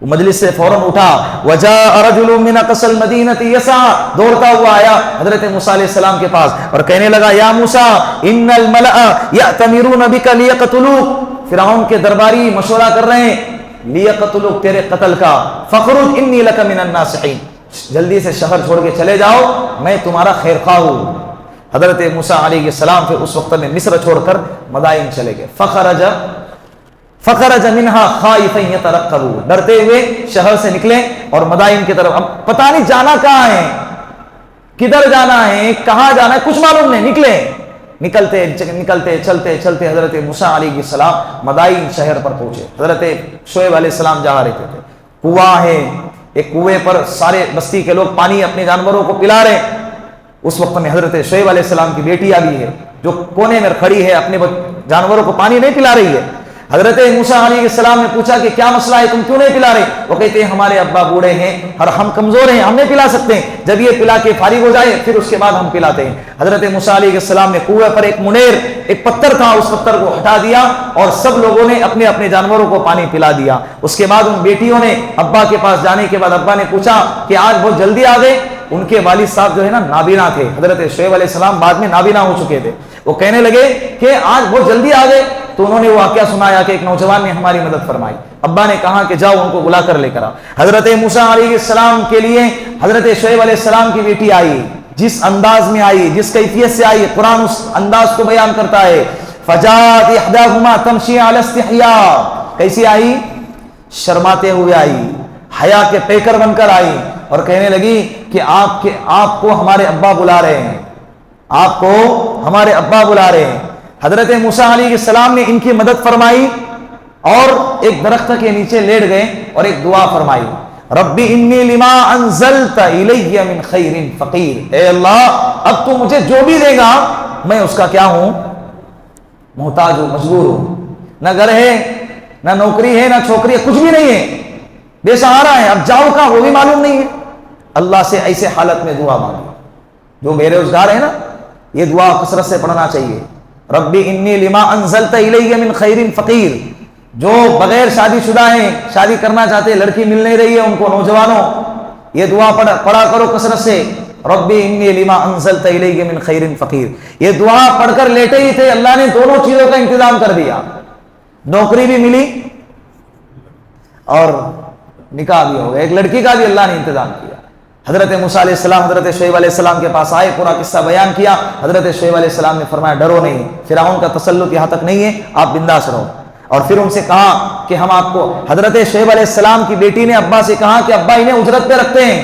وہ مجلس سے فوراً اٹھا, وَجَاءَ رَجُلٌ مِّنْ أَقْصَى الْمَدِينَةِ يَسْعَىٰ, دوڑتا ہوا آیا حضرت موسیٰ علیہ السلام کے پاس اور کہنے لگا, یا موسیٰ إِنَّ الْمَلَأَ يَأْتَمِرُونَ بِكَ لِيَقْتُلُوكَ, فرعون کے درباری مشورہ کر رہے ہیں لِيَقْتُلُوكَ, تیرے قتل کا. فَخْرُجْ إِنِّي لَكَ مِنَ النَّاصِحِينَ, جلدی سے شہر چھوڑ کے چلے جاؤ, میں تمہارا خیر خواہ ہوں. حضرت موسیٰ علیہ السلام پھر اس وقت میں مصر چھوڑ کر مدائن چلے گئے. فخرج منها خائفا يترقب, ڈرتے ہوئے شہر سے نکلے اور مدائن کی طرف. اب پتہ نہیں جانا کہاں ہے, کدھر جانا ہے, کہاں جانا ہے, کچھ معلوم نہیں. نکلتے چلتے حضرت موسیٰ علیہ السلام مدائن شہر پر پہنچے. حضرت شعیب علیہ السلام جہاں رہتے تھے, کنواں ہے, ایک کنویں پر سارے بستی کے لوگ پانی اپنے جانوروں کو پلا رہے. اس وقت میں حضرت شعیب علیہ السلام کی بیٹی آئی ہے جو کونے میں کھڑی ہے, اپنے جانوروں کو پانی نہیں پلا رہی ہے. حضرت موسیٰ علیہ السلام نے پوچھا کہ کیا مسئلہ ہے, تم کیوں نہیں پلا رہے؟ وہ کہتے ہیں ہمارے ابا بوڑھے ہیں اور ہم کمزور ہیں, ہم نہیں پلا سکتے, جب یہ پلا کے فارغ ہو جائے پھر اس کے بعد ہم پلاتے ہیں. حضرت موسیٰ علیہ السلام نے کنویں پر ایک منیر, ایک پتھر تھا, اس پتھر کو ہٹا دیا اور سب لوگوں نے اپنے اپنے جانوروں کو پانی پلا دیا. اس کے بعد ان بیٹیوں نے ابا کے پاس جانے کے بعد ابا نے پوچھا کہ آج بہت جلدی آ گئے. ان کے والد صاحب جو ہے نا نابینا تھے, حضرت شعیب علیہ السلام بعد میں نابینا ہو چکے تھے. وہ کہنے لگے کہ آج بہت جلدی آ گئے. تو انہوں نے واقعہ سنایا کہ ایک نوجوان نے ہماری مدد فرمائی. ابا نے کہا کہ جاؤ ان کو بلا کر لے کر آؤ. حضرت موسیٰ علیہ السلام کے لیے حضرت شعیب علیہ السلام کی بیٹی آئی, جس انداز میں آئی, جس کیفیت سے آئی, قرآن اس انداز کو بیان کرتا ہے. فجاءت احداهما تمشي على استحياء, کیسی آئی, شرماتے ہوئے آئی, حیا کے پیکر بن کر آئی اور کہنے لگی کہ آپ کو ہمارے ابا بلا رہے ہیں, آپ کو ہمارے ابا بلا رہے ہیں. حضرت موسیٰ علیہ السلام نے ان کی مدد فرمائی اور ایک درخت کے نیچے لیٹ گئے اور ایک دعا فرمائی, ربی انی لما انزلت الی من خیر فقیر, اے اللہ اب تو مجھے جو بھی دے گا میں اس کا کیا ہوں, محتاج ہوں, مجبور ہوں. نہ گھر ہے, نہ نوکری ہے, نہ چھوکری ہے, کچھ بھی نہیں ہے, بے سہارا ہے, اب جاؤ کا وہ بھی معلوم نہیں ہے. اللہ سے ایسے حالت میں دعا مانگی. جو بے روزگار ہے نا, یہ دعا کثرت سے پڑھنا چاہیے. ربی انی لما انزلت الی من خیر فقیر, جو بغیر شادی شدہ ہیں, شادی کرنا چاہتے, لڑکی مل نہیں رہی ہے ان کو, نوجوانوں یہ دعا پڑھا کرو کثرت سے. ربی انی لما انزلت الی من خیر فقیر. یہ دعا پڑھ کر لیٹے ہی تھے، اللہ نے دونوں چیزوں کا انتظام کر دیا، نوکری بھی ملی اور نکاح بھی ہو گیا، ایک لڑکی کا بھی اللہ نے انتظام کیا. حضرت موسیٰ علیہ السلام حضرت شعیب علیہ السلام کے پاس آئے، پورا قصہ بیان کیا. حضرت شعیب علیہ السلام نے فرمایا ڈرو نہیں، فرعون کا تسلط یہاں تک نہیں ہے، آپ بنداس رہو. اور پھر ان سے کہا کہ ہم آپ کو، حضرت شعیب علیہ السلام کی بیٹی نے ابا سے کہا کہ ابا انہیں اجرت پہ رکھتے ہیں.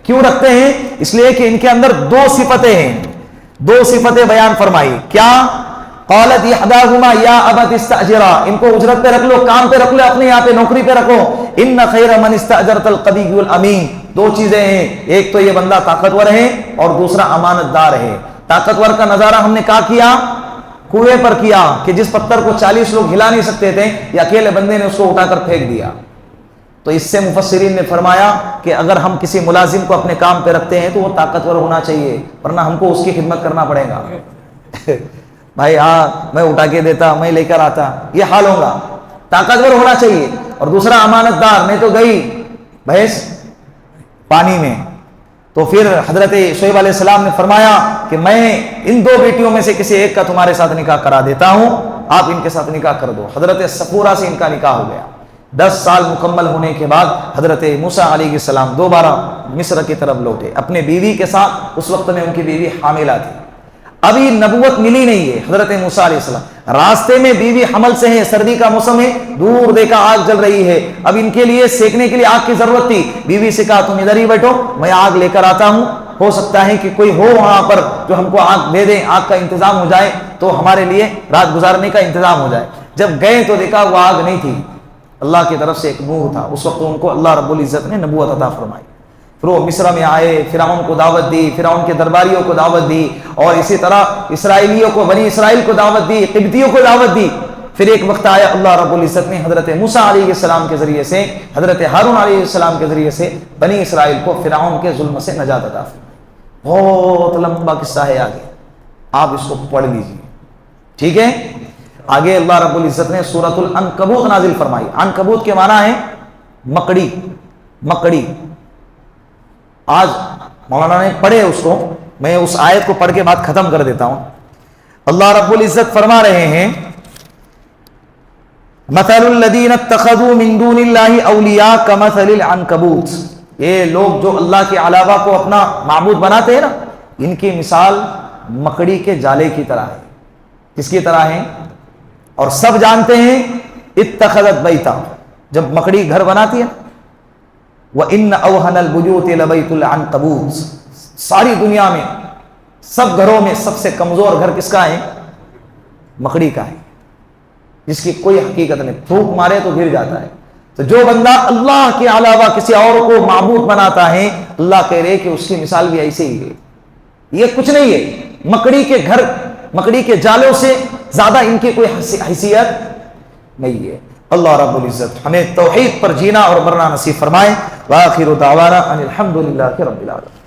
کیوں رکھتے ہیں؟ اس لیے کہ ان کے اندر دو صفتیں ہیں، دو صفتیں بیان فرمائی. کیا؟ قالت احداہما یا ابت استاجرا، ان کو اجرت پہ رکھ لو، کام پہ رکھ لو، اپنے یہاں پہ نوکری پہ رکھو. ان خیر من استاجرت القوی الامین. دو چیزیں ہیں، ایک تو یہ بندہ طاقتور ہے اور دوسرا امانت دار ہے. طاقتور کا نظارہ ہم نے کہا کیا؟ کنویں پر کیا کہ جس پتھر کو 40 لوگ ہلا نہیں سکتے تھے، یہ اکیلے بندے نے اس کو اٹھا کر پھینک دیا. تو اس سے مفسرین نے فرمایا کہ اگر ہم کسی ملازم کو اپنے کام پہ رکھتے ہیں تو وہ طاقتور ہونا چاہیے، ورنہ ہم کو اس کی خدمت کرنا پڑے گا. بھائی ہاں میں اٹھا کے دیتا، میں لے کر آتا، یہ حال ہوگا. طاقتور ہونا چاہیے. اور دوسرا امانت دار. نہیں تو گئی بھینس پانی میں. تو پھر حضرت شعیب علیہ السلام نے فرمایا کہ میں ان دو بیٹیوں میں سے کسی ایک کا تمہارے ساتھ نکاح کرا دیتا ہوں، آپ ان کے ساتھ نکاح کر دو. حضرت صفورہ سے ان کا نکاح ہو گیا. 10 سال مکمل ہونے کے بعد حضرت موسیٰ علیہ السلام دوبارہ مصر کی طرف لوٹے اپنے بیوی کے ساتھ. اس وقت میں ان کی بیوی حاملہ تھی، ابھی نبوت ملی نہیں ہے حضرت موسیٰ علیہ السلام. راستے میں بیوی حمل سے ہے، سردی کا موسم ہے، دور دیکھا آگ جل رہی ہے. اب ان کے لیے سیکنے کے لیے آگ کی ضرورت تھی. بیوی سے کہا تم ادھر ہی بیٹھو، میں آگ لے کر آتا ہوں، ہو سکتا ہے کہ کوئی ہو وہاں پر جو ہم کو آگ دے دے، آگ کا انتظام ہو جائے تو ہمارے لیے رات گزارنے کا انتظام ہو جائے. جب گئے تو دیکھا وہ آگ نہیں تھی، اللہ کی طرف سے ایک نور تھا. اس وقت ان کو اللہ رب العزت نے نبوت عطا فرمائی. پھر وہ مصر میں آئے، فرعون کو دعوت دی، فرعون کے درباریوں کو دعوت دی، اور اسی طرح اسرائیلیوں کو، بنی اسرائیل کو دعوت دی، قبطیوں کو دعوت دی. پھر ایک وقت آیا اللہ رب العزت نے حضرت موسیٰ علیہ السلام کے ذریعے سے، حضرت ہارون علیہ السلام کے ذریعے سے بنی اسرائیل کو فرعون کے ظلم سے نجات عطا فرمائی. بہت لمبا قصہ ہے آگے، آپ اس کو پڑھ لیجیے. ٹھیک ہے. آگے اللہ رب العزت نے سورۃ العنکبوت نازل فرمائی. عنکبوت کے معنی ہے مکڑی. مکڑی. آج مولانا نے پڑھے اس کو، میں اس آیت کو پڑھ کے بات ختم کر دیتا ہوں. اللہ رب العزت فرما رہے ہیں مثل الذین اتخذوا من دون اللہ اولیاء کمثل العنکبوت. یہ لوگ جو اللہ کے علاوہ کو اپنا معبود بناتے ہیں نا، ان کی مثال مکڑی کے جالے کی طرح ہے. کس کی طرح ہے؟ اور سب جانتے ہیں اتخذت بیتا، جب مکڑی گھر بناتی ہے، وَإِنَّ أَوْهَنَ الْبُيُوتِ لَبَيْتُ الْعَنْكَبُوتِ. ساری دنیا میں سب گھروں میں سب سے کمزور گھر کس کا ہے؟ مکڑی کا ہے، جس کی کوئی حقیقت نہیں، پھونک مارے تو گر جاتا ہے. تو جو بندہ اللہ کے علاوہ کسی اور کو معبود بناتا ہے، اللہ کہہ رہے کہ اس کی مثال بھی ایسے ہی ہے. یہ کچھ نہیں ہے، مکڑی کے گھر، مکڑی کے جالوں سے زیادہ ان کی کوئی حیثیت نہیں ہے. اللہ رب العزت ہمیں توحید پر جینا اور مرنا نصیب فرمائے. وآخر دعوانا ان الحمد للہ رب العالمین.